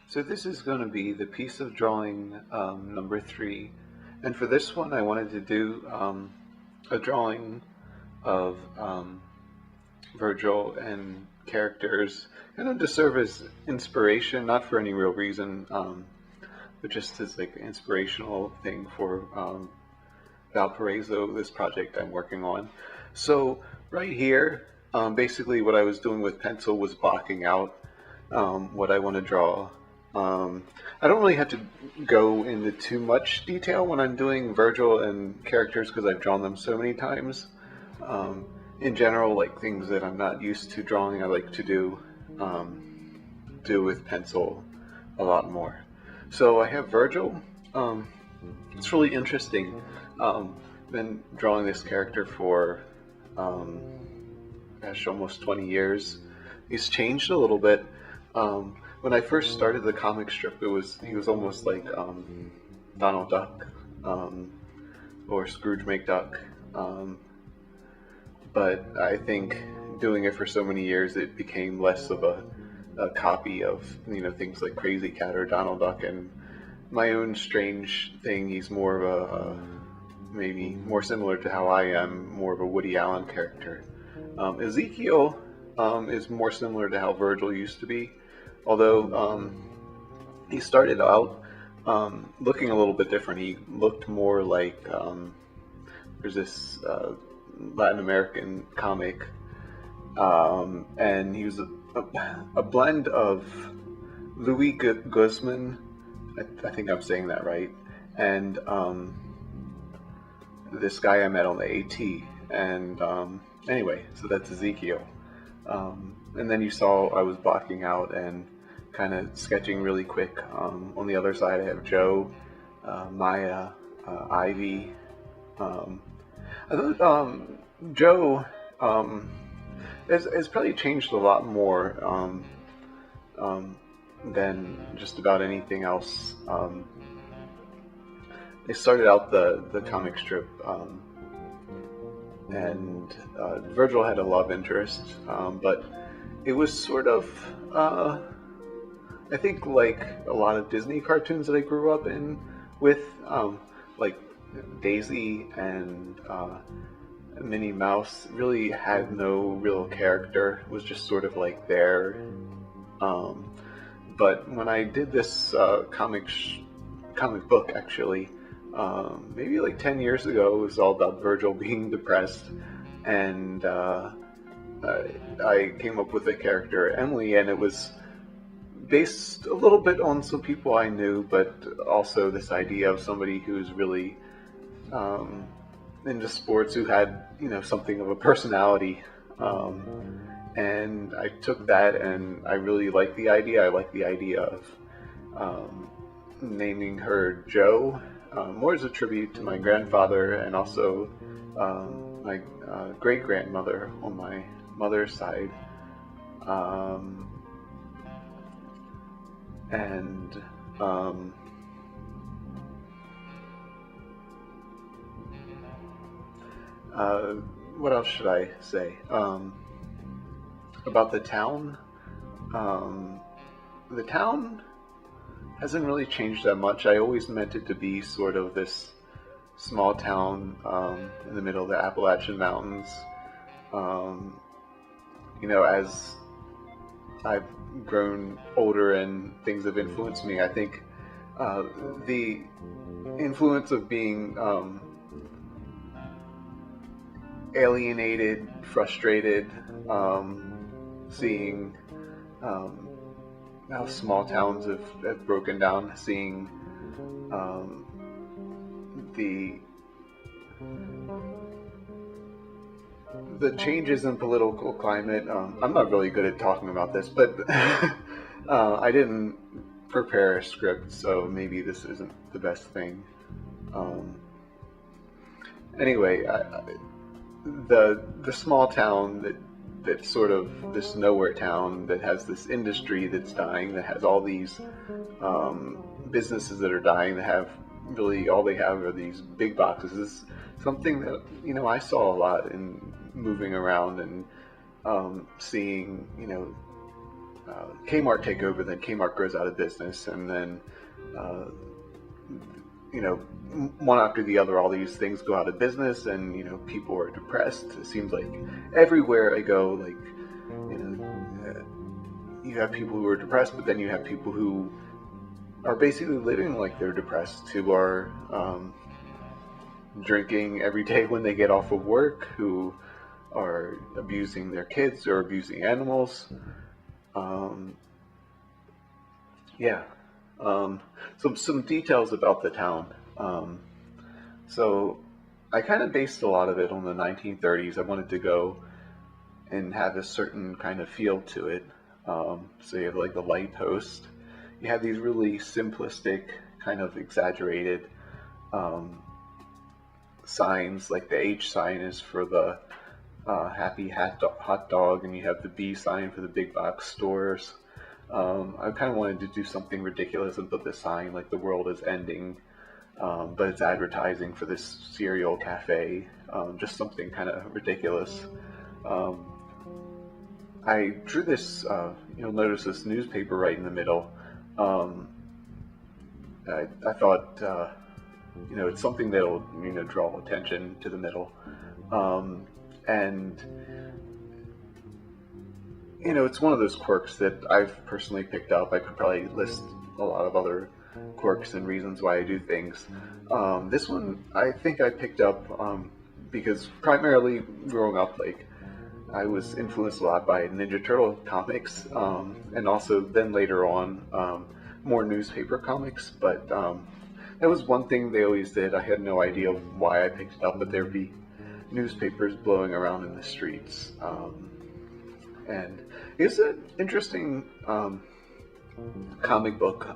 So this is going to be the piece of drawing number 3, and for this one I wanted to do a drawing of Virgil and characters, kind of to serve as inspiration, not for any real reason, but just as like an inspirational thing for Valparaiso, this project I'm working on. So right here, basically what I was doing with pencil was blocking out what I want to draw. I don't really have to go into too much detail when I'm doing Virgil and characters because I've drawn them so many times. In general, like things that I'm not used to drawing, I like to do with pencil a lot more. So I have Virgil. It's really interesting. Been drawing this character for almost 20 years. He's changed a little bit. When I first started the comic strip, he was almost like Donald Duck or Scrooge McDuck. But I think doing it for so many years, it became less of a copy of things like Crazy Cat or Donald Duck, and my own strange thing. He's more of a maybe more similar to how I am, more of a Woody Allen character. Ezekiel is more similar to how Virgil used to be, although he started out looking a little bit different. He looked more like there's this Latin American comic, and he was a blend of Louis Guzman, I think I'm saying that right, and this guy I met on the AT, and anyway, so that's Ezekiel. And then you saw I was blocking out and kind of sketching really quick. On the other side I have Joe, Maya, Ivy. I thought Joe has probably changed a lot more than just about anything else. I started out the comic strip, and Virgil had a love interest, but it was sort of, I think, like a lot of Disney cartoons that I grew up with, like Daisy and Minnie Mouse really had no real character. It was just sort of like there. But when I did this comic book, actually, maybe like 10 years ago, it was all about Virgil being depressed, and I came up with the character Emily, and it was based a little bit on some people I knew, but also this idea of somebody who's really into sports, who had something of a personality, and I took that and I really liked the idea. I like the idea of naming her Joe, more as a tribute to my grandfather and also my great-grandmother on my mother's side, and what else should I say about the town? The town hasn't really changed that much. I always meant it to be sort of this small town in the middle of the Appalachian Mountains. As I've grown older and things have influenced me, I think the influence of being alienated, frustrated, seeing how small towns have broken down, seeing the changes in political climate. I'm not really good at talking about this, but I didn't prepare a script, so maybe this isn't the best thing. Anyway, the small town that's sort of this nowhere town that has this industry that's dying, that has all these businesses that are dying, that have really all they have are these big boxes, is something that I saw a lot in moving around and seeing Kmart take over, then Kmart goes out of business, and then uh, you know, one after the other, all these things go out of business, and people are depressed. It seems like everywhere I go, like you have people who are depressed, but then you have people who are basically living like they're depressed, who are drinking every day when they get off of work, who are abusing their kids or abusing animals. Um, yeah. Some details about the town. So I kind of based a lot of it on the 1930s. I wanted to go and have a certain kind of feel to it. So you have like the light post. You have these really simplistic, kind of exaggerated um, signs. Like the H sign is for the happy hot dog, and you have the B sign for the big box stores. I kind of wanted to do something ridiculous and put the sign like the world is ending, but it's advertising for this cereal cafe, just something kind of ridiculous. Um, I drew this, you'll notice this newspaper right in the middle. Um, I thought, it's something that'll, draw attention to the middle. And it's one of those quirks that I've personally picked up. I could probably list a lot of other quirks and reasons why I do things. This one I think I picked up because primarily growing up, like, I was influenced a lot by Ninja Turtle comics, and also then later on more newspaper comics. But that was one thing they always did. I had no idea why I picked it up, but there'd be newspapers blowing around in the streets. And it's an interesting comic book.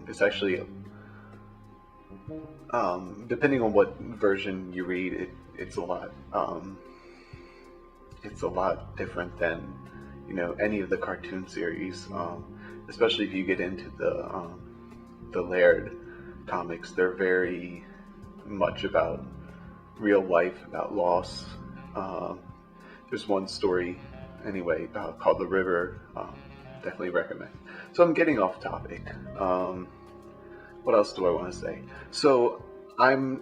It's actually, depending on what version you read, it's a lot. It's a lot different than any of the cartoon series. Especially if you get into the Laird comics, they're very much about real life, about loss. There's one story anyway called The River. Definitely recommend. So I'm getting off topic. What else do I want to say? So I'm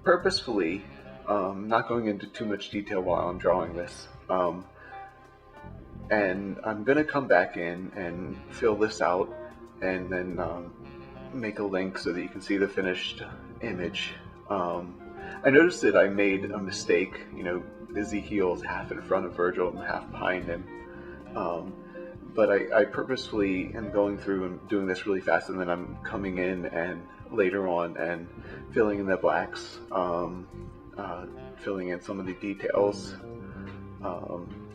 purposefully not going into too much detail while I'm drawing this, and I'm gonna come back in and fill this out, and then make a link so that you can see the finished image. I noticed that I made a mistake. Ezekiel's half in front of Virgil and half behind him. But I purposefully am going through and doing this really fast, and then I'm coming in and later on and filling in the blacks, filling in some of the details.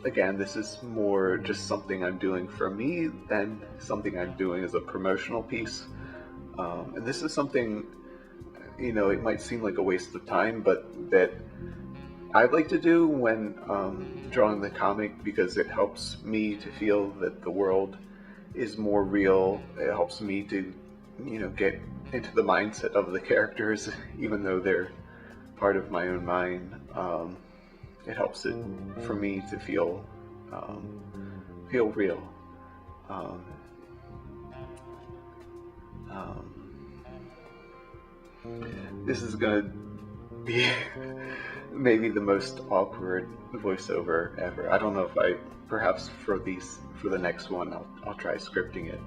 Again, this is more just something I'm doing for me than something I'm doing as a promotional piece. And this is something, it might seem like a waste of time, but that I'd like to do when drawing the comic, because it helps me to feel that the world is more real. It helps me to, get into the mindset of the characters, even though they're part of my own mind. It helps it for me to feel real. This is gonna be maybe the most awkward voiceover ever. I don't know if perhaps for the next one I'll try scripting it.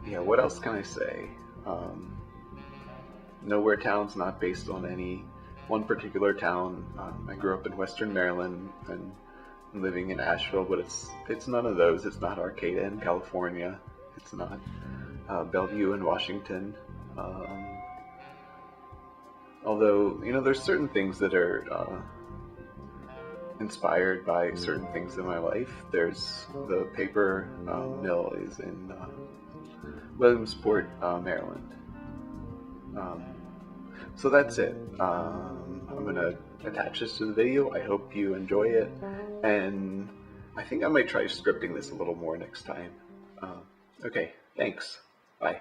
Yeah, what else can I say? Nowhere Town's not based on any one particular town. I grew up in Western Maryland and living in Asheville, but it's none of those. It's not Arcata in California. It's not Bellevue in Washington. Although, there's certain things that are inspired by certain things in my life. There's the paper mill is in Williamsport, Maryland. So that's it. I'm going to attach this to the video. I hope you enjoy it, and I think I might try scripting this a little more next time. Okay, thanks. Bye.